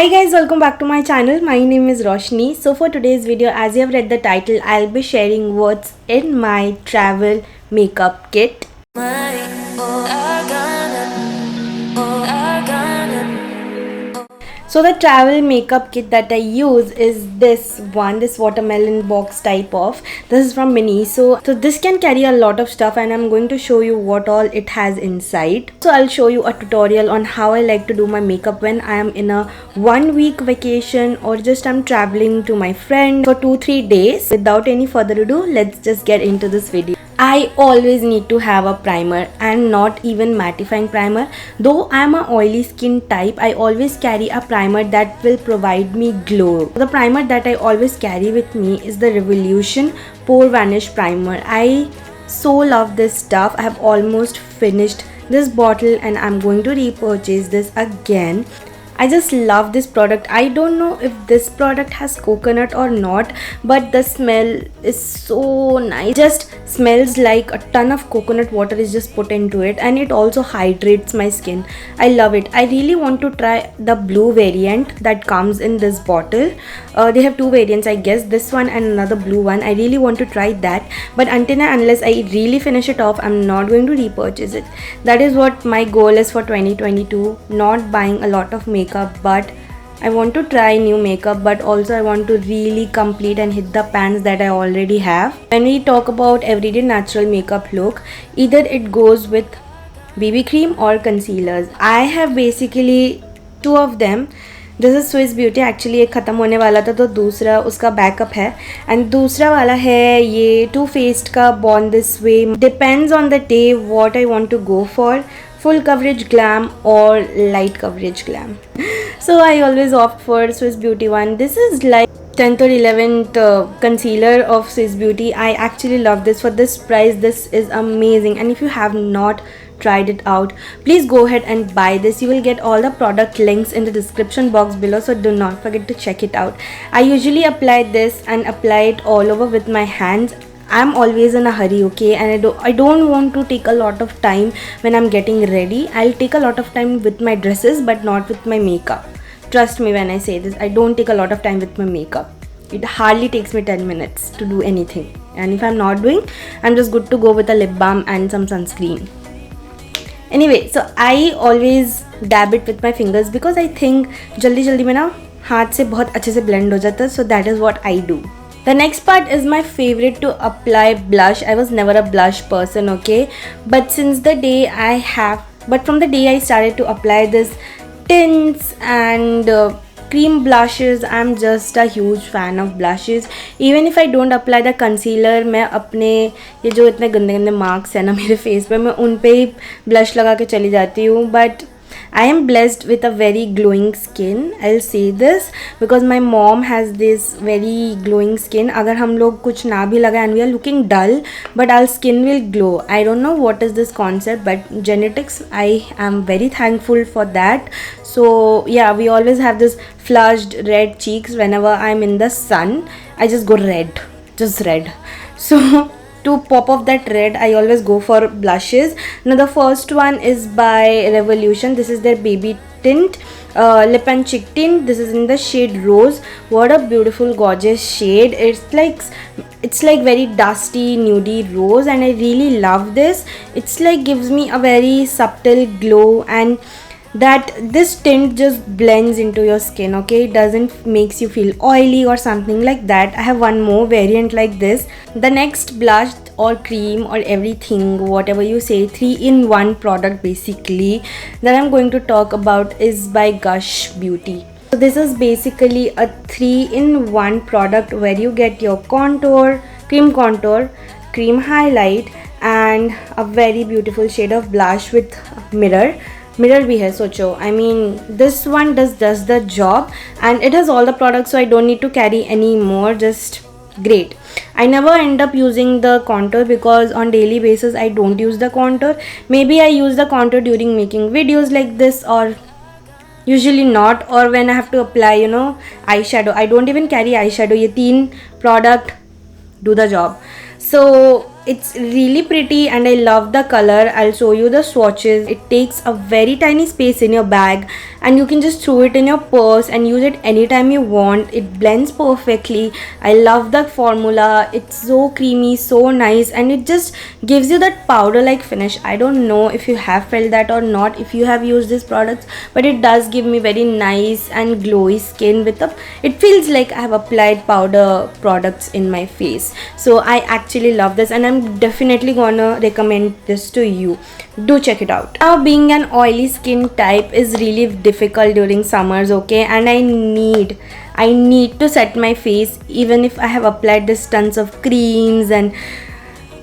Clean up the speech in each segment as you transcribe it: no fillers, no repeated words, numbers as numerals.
Hi guys, welcome back to my channel. My name is Roshni. So for today's video, as you have read the title, I'll be sharing what's in my travel makeup kit. So the travel makeup kit that I use is this watermelon box type of. This is from Miniso. So this can carry a lot of stuff and I'm going to show you what all it has inside. So I'll show you a tutorial on how I like to do my makeup when I am in a 1 week vacation or just I'm traveling to my friend for 2-3 days. Without any further ado, let's just get into this video. I always need to have a primer and not even mattifying primer. Though I am a oily skin type, I always carry a primer that will provide me glow. The primer that I always carry with me is the Revolution Pore Vanish Primer. I so love this stuff. I have almost finished this bottle and I'm going to repurchase this again. I just love this product. I don't know if this product has coconut or not, but the smell is so nice. Just smells like a ton of coconut water is just put into it, and it also hydrates my skin. I love it. I really want to try the blue variant that comes in this bottle. They have two variants, I guess, this one and another blue one. I really want to try that, but until and unless I really finish it off, I'm not going to repurchase it. That is what my goal is for 2022. Not buying a lot of makeup, but I want to try new makeup, but also I want to really complete and hit the pans that I already have. When we talk about everyday natural makeup look, either it goes with BB cream or concealers. I have basically two of them. This is Swiss beauty. Actually एक ख़त्म होने वाला था तो दूसरा उसका backup है, and दूसरा वाला है ये टू फेस्ड का Born this way. Depends on the day what I want to go for, full coverage glam or light coverage glam. So I always opt for Swiss Beauty one. This is like 10th or 11th concealer of Swiss Beauty. I actually love this. For this price, this is amazing, and if you have not tried it out, please go ahead and buy this. You will get all the product links in the description box below, so do not forget to check it out. I usually apply this and apply it all over with my hands. I'm always in a hurry, okay, and I don't want to take a lot of time when I'm getting ready. I'll take a lot of time with my dresses, but not with my makeup. Trust me when I say this, I don't take a lot of time with my makeup. It hardly takes me 10 minutes to do anything, and if I'm not doing, I'm just good to go with a lip balm and some sunscreen. Anyway, so I always dab it with my fingers because I think जल्दी जल्दी में ना हाथ से बहुत अच्छे से blend हो जाता है. So that is what I do. The next part is my favorite to apply blush. I was never a blush person, okay, but from the day I started to apply this tints and cream blushes, I'm just a huge fan of blushes. Even if I don't apply the concealer, मैं अपने ये जो इतने गंदे गंदे marks हैं ना मेरे फेस पे, मैं उन पे ही ब्लश लगा के चली जाती हूँ. But I am blessed with a very glowing skin. I'll say this because my mom has this very glowing skin. अगर हम लोग कुछ ना भी लगाए and we are looking dull, but our skin will glow. I don't know what is this concept, but genetics, I am very thankful for that. So yeah, we always have this flushed red cheeks whenever I'm in the sun. I just go red, just red. So to pop off that red, I always go for blushes. Now the first one is by Revolution. This is their baby tint, lip and cheek tint. This is in the shade Rose. What a beautiful gorgeous shade. It's like very dusty nudie rose, and I really love this. It's like gives me a very subtle glow, and that this tint just blends into your skin, okay. It doesn't makes you feel oily or something like that. I have one more variant like this. The next blush or cream or everything, whatever you say, 3-in-1 product basically that I'm going to talk about is by Gush Beauty. So this is basically a 3-in-1 product where you get your contour, cream highlight, and a very beautiful shade of blush with mirror भी है. सोचो, I mean this one does the job, and it has all the products, so I don't need to carry any more. Just great. I never end up using the contour because on daily basis I don't use the contour. Maybe I use the contour during making videos like this, or usually not, or when I have to apply eyeshadow. I don't even carry eyeshadow. ये 3 product do the job. So It's really pretty and I love the color. I'll show you the swatches. It takes a very tiny space in your bag and you can just throw it in your purse and use it anytime you want. It blends perfectly. I love the formula. It's so creamy, so nice, and it just gives you that powder like finish. I don't know if you have felt that or not, if you have used these products, but it does give me very nice and glowy skin with a, it feels like I have applied powder products in my face. So I actually love this and I'm definitely gonna recommend this to you. Do check it out. Now, being an oily skin type is really difficult during summers, okay, and I need to set my face even if I have applied this tons of creams and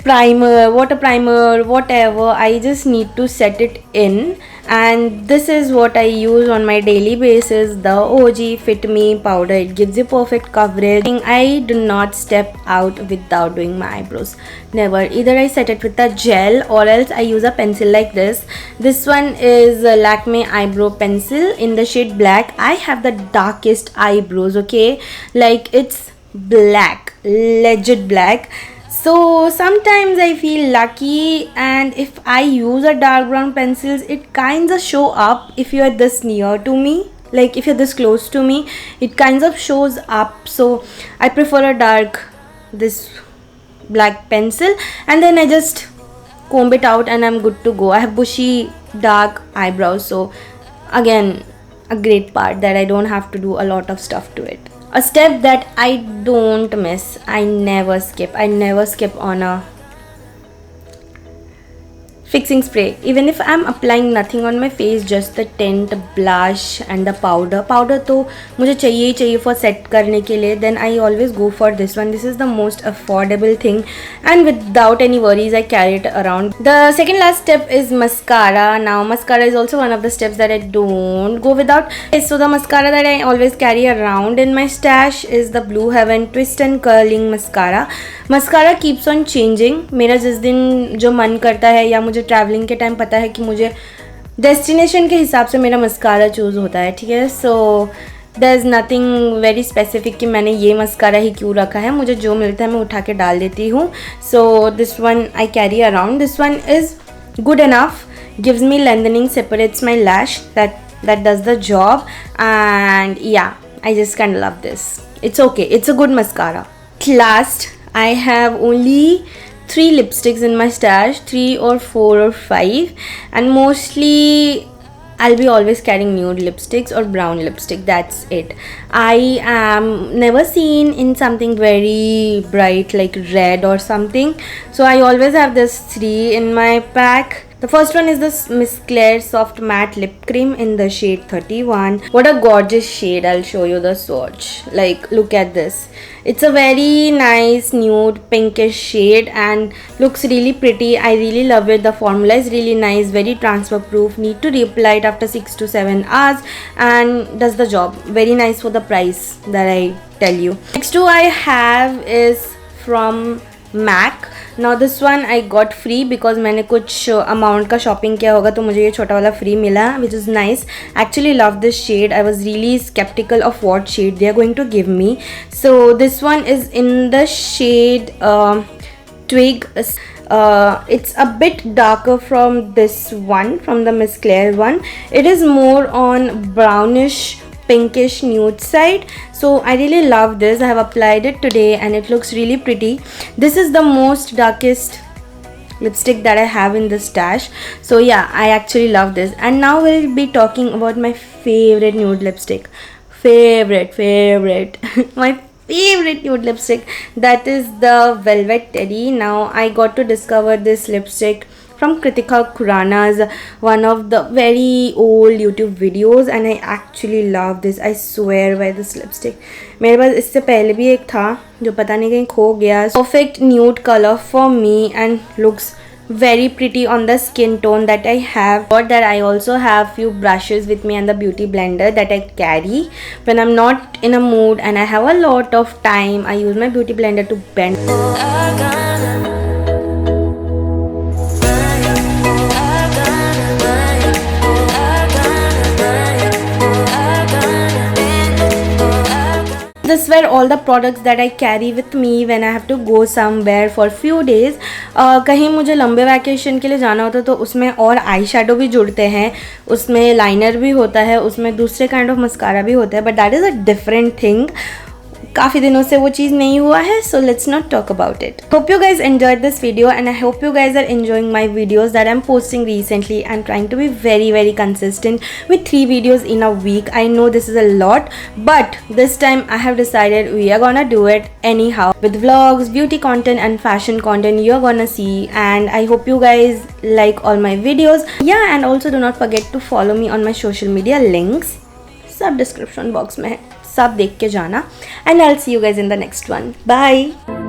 primer, water primer, whatever. I just need to set it in, and this is what I use on my daily basis, the OG Fit Me powder. It gives you perfect coverage. I do not step out without doing my eyebrows, never. Either I set it with a gel or else I use a pencil like this. This one is a Lakme eyebrow pencil in the shade black. I have the darkest eyebrows, okay, like it's black, legit black. So sometimes I feel lucky, and if I use a dark brown pencils, it kinds of show up if you are this near to me, like if you're this close to me, it kinds of shows up. So I prefer a dark, this black pencil, and then I just comb it out and I'm good to go. I have bushy dark eyebrows, so again a great part that I don't have to do a lot of stuff to it. A step that I don't miss, I never skip on a fixing spray. Even if I'm applying nothing on my face, just the tint, blush and the powder तो मुझे चाहिए ही चाहिए for set करने के लिए, then I always go for this one. This is the most affordable thing and without any worries I carry it around. The second last step is mascara. Now mascara is also one of the steps that I don't go without. So the mascara that I always carry around in my stash is the Blue Heaven Twist and Curling Mascara. Mascara keeps on changing. मेरा जिस दिन जो मन करता है या मुझे travelling के टाइम पता है कि मुझे डेस्टिनेशन के हिसाब से मेरा मस्कारा चूज़ होता है, ठीक है. So there is nothing very specific कि मैंने ये मस्कारा ही क्यों रखा है. मुझे जो मिलता है मैं उठा के डाल देती हूँ. So this one I carry around. This one is good enough, gives me lengthening, separates my lash, that does the job. And yeah, I just kind of love this. It's okay, it's a good mascara. Last, I have only 3 lipsticks in my stash, 3 or 4 or 5, and mostly I'll be always carrying nude lipsticks or brown lipstick. That's it. I am never seen in something very bright like red or something, so I always have this 3 in my pack. The first one is this Miss Claire Soft Matte Lip Cream in the shade 31. What a gorgeous shade. I'll show you the swatch. Like, look at this. It's a very nice nude pinkish shade and looks really pretty. I really love it. The formula is really nice, very transfer proof. Need to reapply it after 6 to 7 hours and does the job. Very nice for the price that I tell you. Next two I have is from MAC. Now this one I got free because मैंने कुछ amount का shopping किया होगा तो मुझे ये छोटा वाला free मिला, which is nice. Actually love this shade. I was really skeptical of what shade they are going to give me. So this one is in the shade Twig. It's a bit darker from this one, from the Miss Claire one. It is more on brownish pinkish nude side. So I really love this. I have applied it today and it looks really pretty. This is the most darkest lipstick that I have in this stash. So yeah, I actually love this. And now we'll be talking about my favorite nude lipstick. Favorite my favorite nude lipstick, that is the Velvet Teddy. Now I got to discover this lipstick from Kritika Khurana's one of the very old YouTube videos and I actually love this. I swear by this lipstick. मेरे पास इससे पहले भी एक था जो पता नहीं कहीं खो गया. Perfect nude color for me and looks very pretty on the skin tone that I have. But that I also have few brushes with me and the beauty blender that I carry when I'm not in a mood and I have a lot of time. I use my beauty blender to blend. This were all the products that I carry with me when I have to go somewhere for few days. कहीं मुझे लंबे vacation के लिए जाना होता है तो उसमें और आई शेडो भी जुड़ते हैं, उसमें लाइनर भी होता है, उसमें दूसरे काइंड ऑफ मस्कारा भी होता है, but that is a different thing. काफ़ी दिनों से वो चीज़ नहीं हुआ है, so let's not talk about it. Hope you guys enjoyed this video and I hope you guys are enjoying my videos that I am posting recently. I'm trying to be very consistent with 3 videos in a week. I know this is a lot, but this time I have decided we are gonna do it anyhow with vlogs, beauty content and fashion content you're gonna see, and I hope you guys like all my videos. Yeah, and also do not forget to follow me on my social media links, सब description box में है, सब देख के जाना, and I'll see you guys in the next one. Bye.